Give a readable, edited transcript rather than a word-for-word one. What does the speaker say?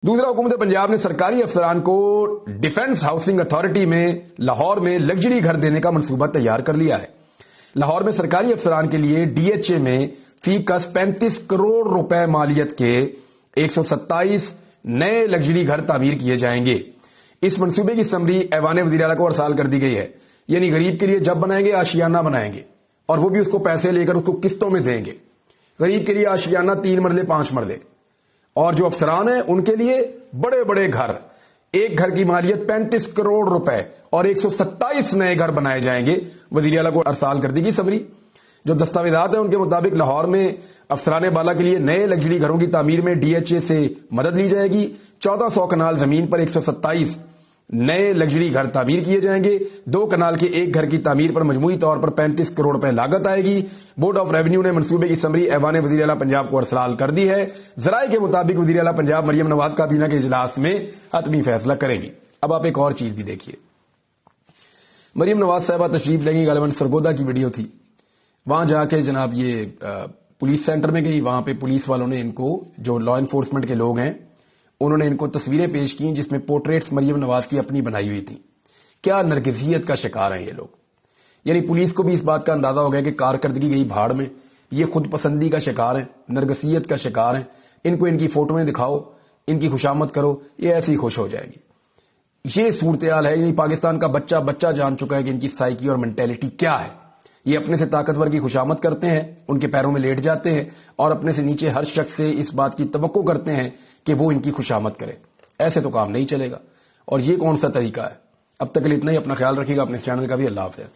दूसरा, हुकूमत पंजाब ने सरकारी अफसरान को डिफेंस हाउसिंग अथॉरिटी में लाहौर में लग्जरी घर देने का मंसूबा तैयार कर लिया है। लाहौर में सरकारी अफसरान के लिए डीएचए में फी कस 35 करोड़ रुपए मालियत के 127 नए लग्जरी घर तामीर किए जाएंगे। इस मंसूबे की समरी ऐवान वज़ीर आला को अरसाल कर दी गई है। यानी गरीब के लिए जब बनाएंगे आशियाना बनाएंगे और वो भी उसको पैसे लेकर उसको किस्तों में देंगे। गरीब के लिए आशियाना 3 मरले 5 मरले, और जो अफसरान हैं उनके लिए बड़े बड़े घर। एक घर की मालियत 35 करोड़ रुपए और 127 नए घर बनाए जाएंगे। वज़ीर आला को अरसाल कर दी गई समरी। जो दस्तावेजात हैं उनके मुताबिक लाहौर में अफसरान बाला के लिए नए लग्जरी घरों की तामीर में डीएचए से मदद ली जाएगी। 1400 कनाल जमीन पर 127 नए लग्जरी घर तामीर किए जाएंगे। 2 कनाल के एक घर की तामीर पर मजमूई तौर पर 35 करोड़ रुपए लागत आएगी। बोर्ड ऑफ रेवेन्यू ने मंसूबे की समरी ऐवान वज़ीर आला पंजाब को अरसाल कर दी है। जराये के मुताबिक वज़ीर आला पंजाब मरियम नवाज काबीना के इजलास में हतमी फैसला करेंगी। अब आप एक और चीज भी देखिए। मरियम नवाज साहबा तशरीफ लेंगी, गालिबन सरगोदा की वीडियो थी। वहां जाके जनाब ये पुलिस सेंटर में गई। वहां पे पुलिस वालों ने इनको, जो लॉ एनफोर्समेंट के लोग हैं, उन्होंने इनको तस्वीरें पेश की जिसमें पोर्ट्रेट्स मरियम नवाज की अपनी बनाई हुई थी। क्या नरगिसियत का शिकार हैं ये लोग। यानी पुलिस को भी इस बात का अंदाजा हो गया कि कारकर्दगी गई भाड़ में, ये खुद पसंदी का शिकार है, नरगिसियत का शिकार है। इनको इनकी फोटोएं दिखाओ, इनकी खुशामद करो, ये ऐसे ही खुश हो जाएगी। ये सूरत हाल है। यानी पाकिस्तान का बच्चा बच्चा जान चुका है कि इनकी साइकी और मेंटेलिटी क्या है। ये अपने से ताकतवर की खुशामद करते हैं, उनके पैरों में लेट जाते हैं और अपने से नीचे हर शख्स से इस बात की तवक्को करते हैं कि वो इनकी खुशामद करे। ऐसे तो काम नहीं चलेगा। और ये कौन सा तरीका है। अब तक के लिए इतना ही। अपना ख्याल रखिएगा, अपने इस चैनल का भी। अल्लाह हाफ़िज़।